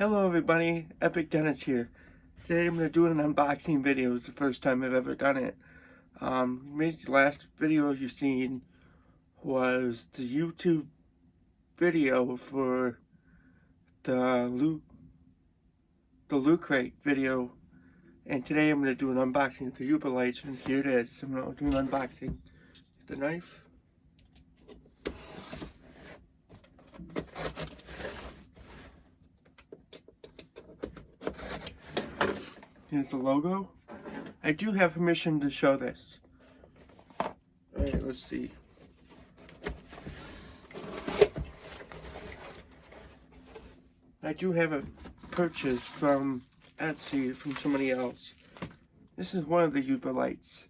Hello everybody, Epic Dennis here. Today I'm going to do an unboxing video. It's the first time I've ever done it. The last video you've seen was the YouTube video for the Loot Crate video. And today I'm going to do an unboxing of the Yooperlites, and here it is. I'm going to do an unboxing. The knife. Here's the logo. I do have permission to show this. Alright, let's see. I do have a purchase from Etsy from somebody else. This is one of the Yooperlites.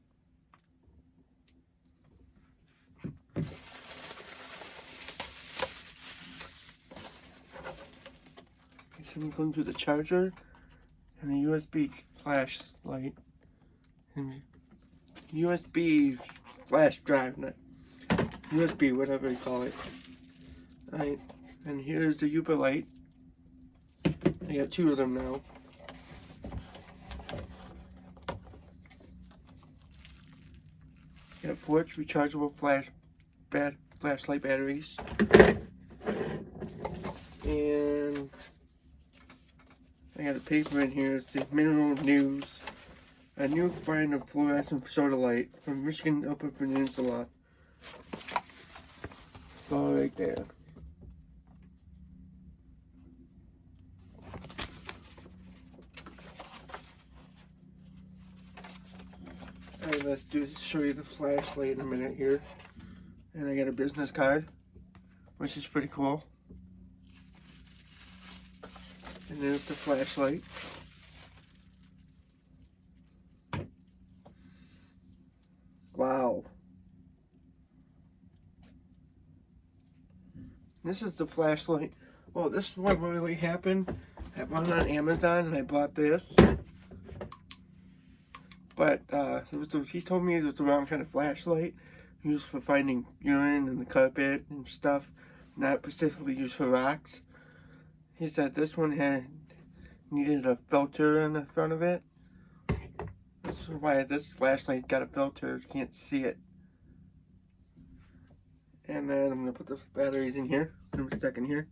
So I'm going to the charger and a USB flashlight and USB flash drive, not USB, whatever you call it. Alright, and here's the Yooperlite. I got two of them now. Got 4 rechargeable flashlight batteries. And I got a paper in here. It's the Mineral News. A new brand of fluorescent soda light from Michigan Upper Peninsula. It's all right there. Alright, let's show you the flashlight in a minute here. And I got a business card, which is pretty cool. And there's the flashlight. Wow. This is the flashlight. Oh, this is what really happened. I bought it on Amazon and I bought this. But he told me it was the wrong kind of flashlight. Used for finding urine in the carpet and stuff. Not specifically used for rocks. He said this one needed a filter in the front of it. This is why this flashlight got a filter. You can't see it. And then I'm going to put the batteries in here. Put them stuck in here.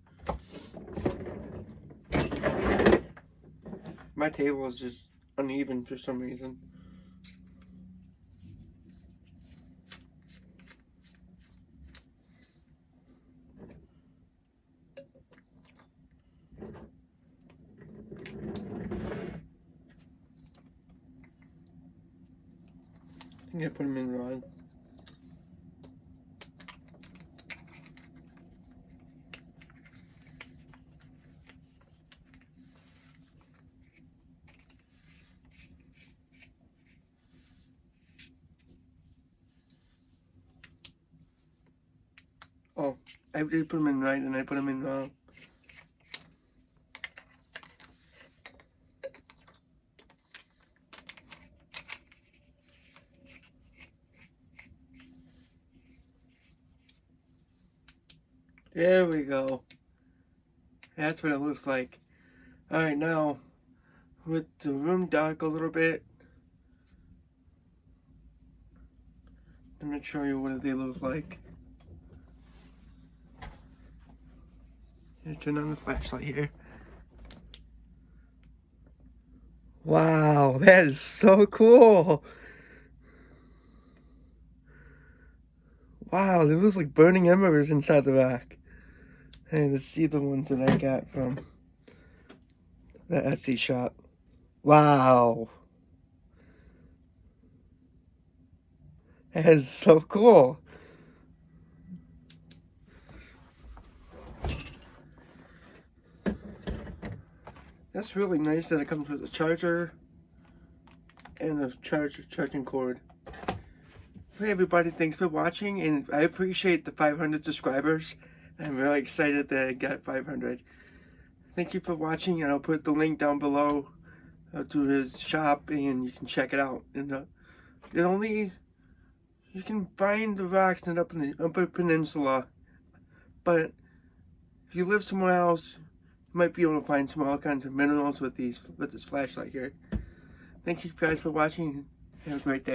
My table is just uneven for some reason. I think I put them in wrong. Oh, I did put them in right and I put them in wrong. There we go. That's what it looks like. Alright, now, with the room dark a little bit, I'm going to show you what they look like. Here, turn on the flashlight here. Wow, that is so cool! Wow, it looks like burning embers inside the rock. Hey, let's see the ones that I got from the Etsy shop. Wow. That is so cool. That's really nice that it comes with a charger and a charging cord. Hey everybody, thanks for watching, and I appreciate the 500 subscribers. I'm really excited that I got 500. Thank you for watching, and I'll put the link down below to his shop, and you can check it out. And you can find the rocks up in the Upper Peninsula, but if you live somewhere else, might be able to find some all kinds of minerals with this flashlight here. Thank you guys for watching. Have a great day.